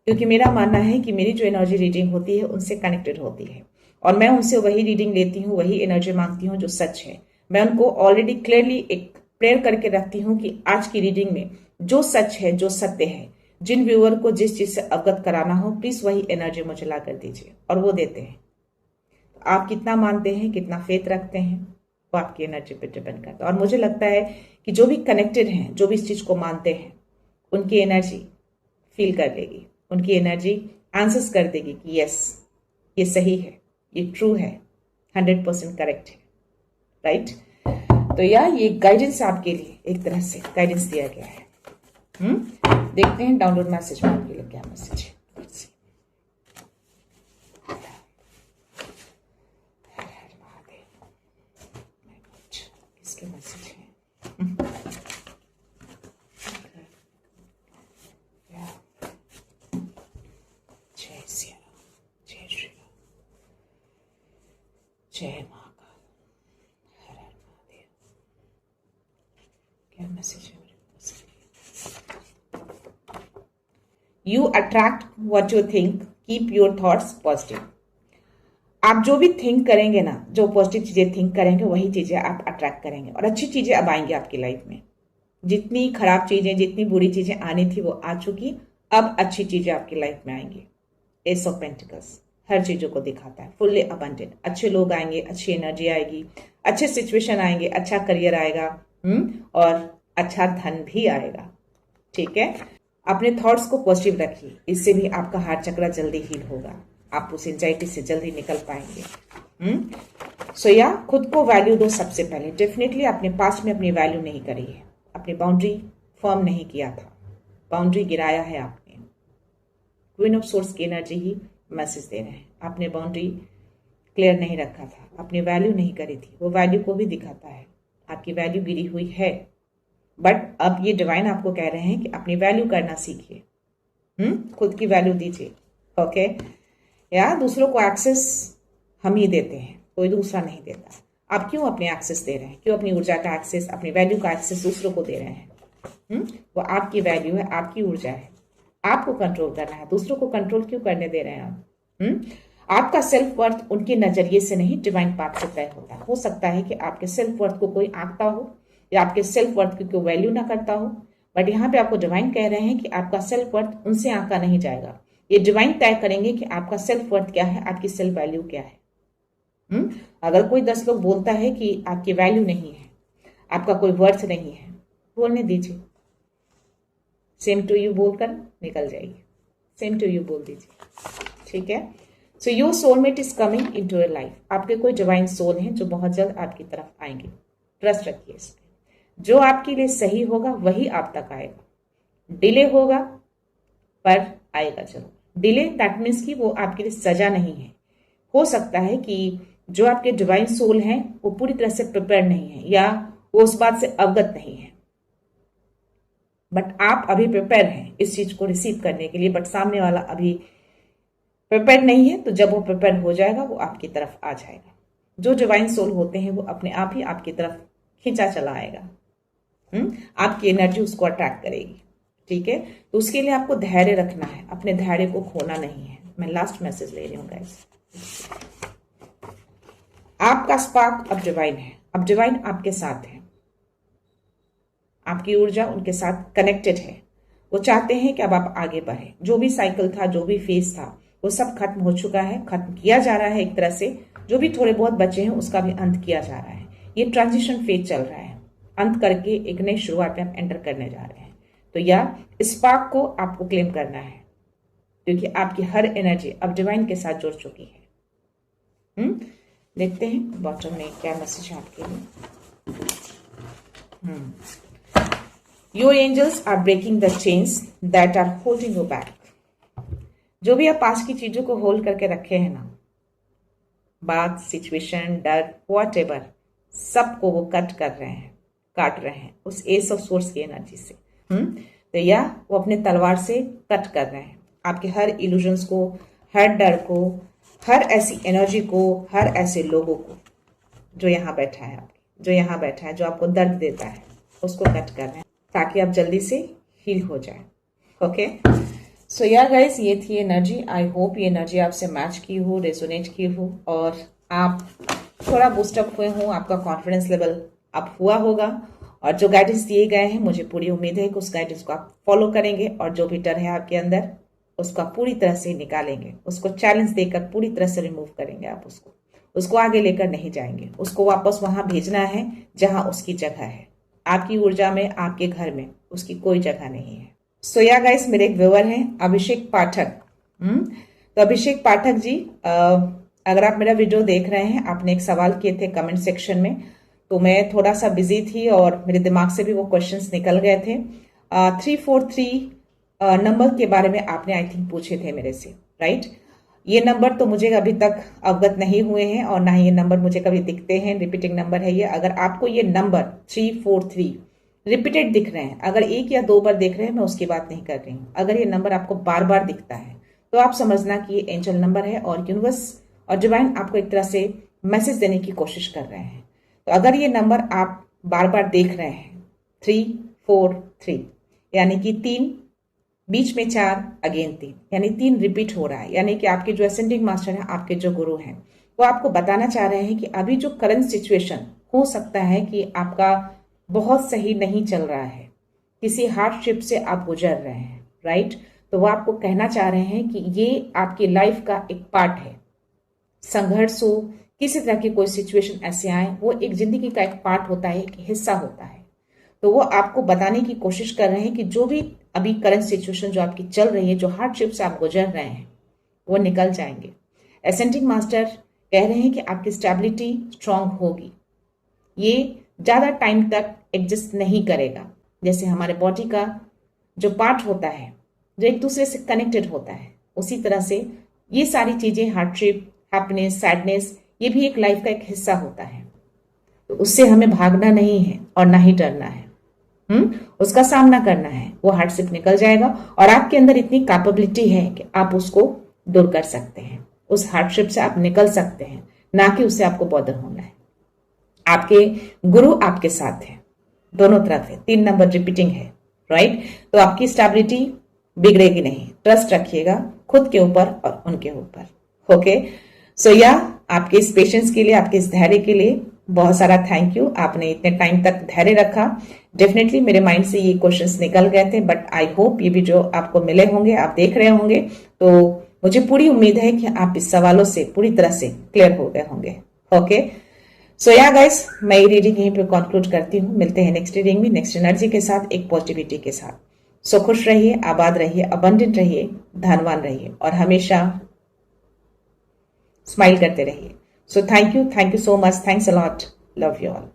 क्योंकि मेरा मानना है कि मेरी जो एनर्जी रीडिंग होती है उनसे कनेक्टेड होती है और मैं उनसे वही रीडिंग लेती हूँ, वही एनर्जी मांगती हूँ जो सच है। मैं उनको ऑलरेडी क्लियरली एक प्रेयर करके रखती हूँ कि आज की रीडिंग में जो सच है, जो सत्य है, जिन व्यूअर को जिस चीज से अवगत कराना हो, प्लीज वही एनर्जी मुझे ला कर दीजिए, और वो देते हैं। आप कितना मानते हैं, कितना फेथ रखते हैं, वो आपकी एनर्जी पे डिपेंड करता है। और मुझे लगता है कि जो भी कनेक्टेड हैं, जो भी इस चीज को मानते हैं, उनकी एनर्जी फील कर लेगी, उनकी एनर्जी आंसर्स कर देगी कि यस, ये सही है, ये ट्रू है, 100% करेक्ट है, राइट। तो यार ये गाइडेंस आपके लिए एक तरह से गाइडेंस दिया गया है। देखते हैं डाउनलोड मैसेज में आपके लिए क्या मैसेज है। किसके मैसेज है? जय श्री राम, जय श्री राम, जय महाकाल, हर हर महादेव। क्या मैसेज है मेरे पास? You attract what you think, keep your thoughts positive. आप जो भी थिंक करेंगे ना, जो पॉजिटिव चीजें थिंक करेंगे, वही चीजें आप अट्रैक्ट करेंगे और अच्छी चीजें अब आएंगी आपकी लाइफ में। जितनी खराब चीजें, जितनी बुरी चीजें आनी थी वो आ चुकी, अब अच्छी चीजें आपकी लाइफ में आएंगी। एस ऑफ पेंटिकल्स हर चीजों को दिखाता है, फुल्ली अबंडेंट। अच्छे लोग आएंगे, अच्छी एनर्जी आएगी, अच्छे सिचुएशन आएंगे, अच्छा करियर आएगा, और अच्छा धन भी आएगा। ठीक है, अपने थॉट्स को पॉजिटिव रखिए, इससे भी आपका हार्ट चक्र जल्दी हील होगा, आप उस एंजाइटी से जल्दी निकल पाएंगे। सो या खुद को वैल्यू दो सबसे पहले। डेफिनेटली अपने पास्ट में अपनी वैल्यू नहीं करी है, अपनी बाउंड्री फर्म नहीं किया था, बाउंड्री गिराया है आपने। क्वीन ऑफ सोर्स की एनर्जी ही मैसेज दे रहे हैं, आपने बाउंड्री क्लियर नहीं रखा था, अपनी वैल्यू नहीं करी थी। वो वैल्यू को भी दिखाता है, आपकी वैल्यू गिरी हुई है, बट अब ये डिवाइन आपको कह रहे हैं कि अपनी वैल्यू करना सीखिए। खुद की वैल्यू दीजिए। ओके, या दूसरों को एक्सेस हम ही देते हैं, कोई दूसरा नहीं देता। आप क्यों अपने एक्सेस दे रहे हैं? क्यों अपनी ऊर्जा का एक्सेस, अपनी वैल्यू का एक्सेस दूसरों को दे रहे हैं? वो आपकी वैल्यू है, आपकी ऊर्जा है, आपको कंट्रोल करना है। दूसरों को कंट्रोल क्यों करने दे रहे हैं आप? आपका सेल्फ वर्थ उनके नजरिए से नहीं, डिवाइन पाथ से तय होता है। हो सकता है कि आपके सेल्फ वर्थ को कोई आंकता हो या आपके सेल्फ वर्थ की कोई वैल्यू ना करता हो, बट यहाँ पे आपको डिवाइन कह रहे हैं कि आपका सेल्फ वर्थ उनसे आंका नहीं जाएगा। ये डिवाइन तय करेंगे कि आपका सेल्फ वर्थ क्या है, आपकी सेल्फ वैल्यू क्या है। अगर कोई 10 लोग बोलता है कि आपकी वैल्यू नहीं है, आपका कोई वर्थ नहीं है, बोलने दीजिए। सेम टू यू बोलकर निकल जाइए, सेम टू यू बोल दीजिए। ठीक है, so your soulmate is coming into your life. आपके कोई डिवाइन सोल हैं जो बहुत जल्द आपकी तरफ आएंगे। ट्रस्ट रखिए इस पे, जो आपके लिए सही होगा वही आप तक आएगा। डिले होगा पर आएगा जरूर। डिले दैट मीन्स कि वो आपके लिए सजा नहीं है। हो सकता है कि जो आपके डिवाइन सोल हैं वो पूरी तरह से प्रिपेयर नहीं है या वो उस बात से अवगत नहीं है, बट आप अभी प्रिपेयर हैं इस चीज को रिसीव करने के लिए। बट सामने वाला अभी प्रिपेयर नहीं है, तो जब वो प्रिपेयर हो जाएगा वो आपकी तरफ आ जाएगा। जो डिवाइन सोल होते हैं वो अपने आप ही आपकी तरफ खींचा चला आएगा। आपकी एनर्जी उसको अट्रैक्ट करेगी। ठीक है, तो उसके लिए आपको धैर्य रखना है, अपने धैर्य को खोना नहीं है। मैं लास्ट मैसेज ले रही हूँ गाइस। आपका स्पार्क अब डिवाइन है, अब डिवाइन आपके साथ है, आपकी ऊर्जा उनके साथ कनेक्टेड है। वो चाहते हैं कि अब आप आगे बढ़े। जो भी साइकिल था, जो भी फेज था, वो सब खत्म हो चुका है, खत्म किया जा रहा है एक तरह से। जो भी थोड़े बहुत बचे हैं उसका भी अंत किया जा रहा है। ये ट्रांजिशन फेज चल रहा है, अंत करके एक नई शुरुआत में आप एंटर करने जा रहे हैं। तो या स्पार्क को आपको क्लेम करना है, क्योंकि आपकी हर एनर्जी अब डिवाइन के साथ जुड़ चुकी है। देखते हैं बॉटम में क्या मैसेज है आपके लिए। Your angels are breaking the chains that are holding you back. जो भी आप पास की चीजों को होल्ड करके रखे हैं ना, बात, सिचुएशन, डर, व्हाटएवर, सबको वो कट कर रहे हैं, काट रहे हैं उस एस ऑफ सोर्स की एनर्जी से। तो या वो अपने तलवार से कट कर रहे हैं आपके हर इल्यूजन्स को, हर डर को, हर ऐसी एनर्जी को, हर ऐसे लोगों को जो यहाँ बैठा है, आपके जो यहाँ बैठा है, जो आपको दर्द देता है, उसको कट कर रहे हैं ताकि आप जल्दी से हील हो जाए। ओके, सो या गाइस, ये थी एनर्जी। आई होप ये एनर्जी आपसे मैच की हो, रेजोनेट की हो और आप थोड़ा बूस्टअप हुए हों, आपका कॉन्फिडेंस लेवल अप हुआ होगा। और जो गाइडेंस दिए गए हैं, मुझे पूरी उम्मीद है कि उस गाइडेंस को आप फॉलो करेंगे और जो भी डर है आपके अंदर उसको आप पूरी तरह से निकालेंगे, उसको चैलेंज देकर पूरी तरह से रिमूव करेंगे। आप उसको आगे लेकर नहीं जाएंगे, उसको वापस वहां भेजना है जहां उसकी जगह है। आपकी ऊर्जा में, आपके घर में उसकी कोई जगह नहीं है। सो या गाइस, मेरे एक व्यूअर हैं अभिषेक पाठक। तो अभिषेक पाठक जी, अगर आप मेरा वीडियो देख रहे हैं, आपने एक सवाल किए थे कमेंट सेक्शन में, तो मैं थोड़ा सा बिजी थी और मेरे दिमाग से भी वो क्वेश्चंस निकल गए थे। 343 नंबर के बारे में आपने आई थिंक पूछे थे मेरे से, राइट? ये नंबर तो मुझे अभी तक अवगत नहीं हुए हैं और ना ही ये नंबर मुझे कभी दिखते हैं। रिपीटिंग नंबर है ये। अगर आपको ये नंबर 343 रिपीटेड दिख रहे हैं, अगर एक या दो बार देख रहे हैं, मैं उसकी बात नहीं कर रही हूँ, अगर ये नंबर आपको बार बार दिखता है तो आप समझना कि ये एंजल नंबर है और यूनिवर्स और डिवाइन आपको एक तरह से मैसेज देने की कोशिश कर रहे हैं। तो अगर ये नंबर आप बार बार देख रहे हैं 343, यानी कि 3 बीच में 4 अगेन 3, यानी 3 रिपीट हो रहा है, यानी कि आपके जो असेंडिंग मास्टर है, आपके जो गुरु हैं, वो आपको बताना चाह रहे हैं कि अभी जो करंट सिचुएशन हो सकता है कि आपका बहुत सही नहीं चल रहा है, किसी हार्डशिप से आप गुजर रहे हैं, राइट? तो वो आपको कहना चाह रहे हैं कि ये आपकी लाइफ का एक पार्ट है। संघर्ष हो, किसी तरह की कोई सिचुएशन ऐसे आए, वो एक जिंदगी का एक पार्ट होता है, एक हिस्सा होता है। तो वो आपको बताने की कोशिश कर रहे हैं कि जो भी अभी करंट सिचुएशन जो आपकी चल रही है, जो हार्डशिप से आप गुजर रहे हैं, वो निकल जाएंगे। एसेंडिंग मास्टर कह रहे हैं कि आपकी स्टेबिलिटी स्ट्रांग होगी, ये ज्यादा टाइम तक एग्जिस्ट नहीं करेगा। जैसे हमारे बॉडी का जो पार्ट होता है, जो एक दूसरे से कनेक्टेड होता है, उसी तरह से ये सारी चीजें, हार्डशिप, हैप्पीनेस, सैडनेस, ये भी एक लाइफ का एक हिस्सा होता है। तो उससे हमें भागना नहीं है और ना ही डरना है। उसका सामना करना है। वो हार्डशिप निकल जाएगा और आपके अंदर इतनी कैपेबिलिटी है कि आप उसको दूर कर सकते हैं, उस हार्डशिप से आप निकल सकते हैं, ना कि उससे आपको बॉदर होना है। आपके गुरु आपके साथ है, दोनों तरफ है, 3 नंबर रिपीटिंग है, राइट? तो आपकी स्टेबिलिटी बिगड़ेगी नहीं। ट्रस्ट रखिएगा खुद के ऊपर और उनके ऊपर। ओके, सो या आपके इस पेशेंस के लिए, आपके इस धैर्य के लिए बहुत सारा थैंक यू। आपने इतने टाइम तक धैर्य रखा। डेफिनेटली मेरे माइंड से ये क्वेश्चंस निकल गए थे, बट आई होप ये भी जो आपको मिले होंगे, आप देख रहे होंगे, तो मुझे पूरी उम्मीद है कि आप इस सवालों से पूरी तरह से क्लियर हो गए होंगे। ओके, सो या गाइस, मैं ये रीडिंग यहीं पे कंक्लूड करती हूँ। मिलते हैं नेक्स्ट रीडिंग में, नेक्स्ट एनर्जी के साथ, एक पॉजिटिविटी के साथ। सो खुश रहिए, आबाद रहिए, अबंडेंट रहिए, धनवान रहिए और हमेशा स्माइल करते रहिए। So thank you so much, thanks a lot, love you all.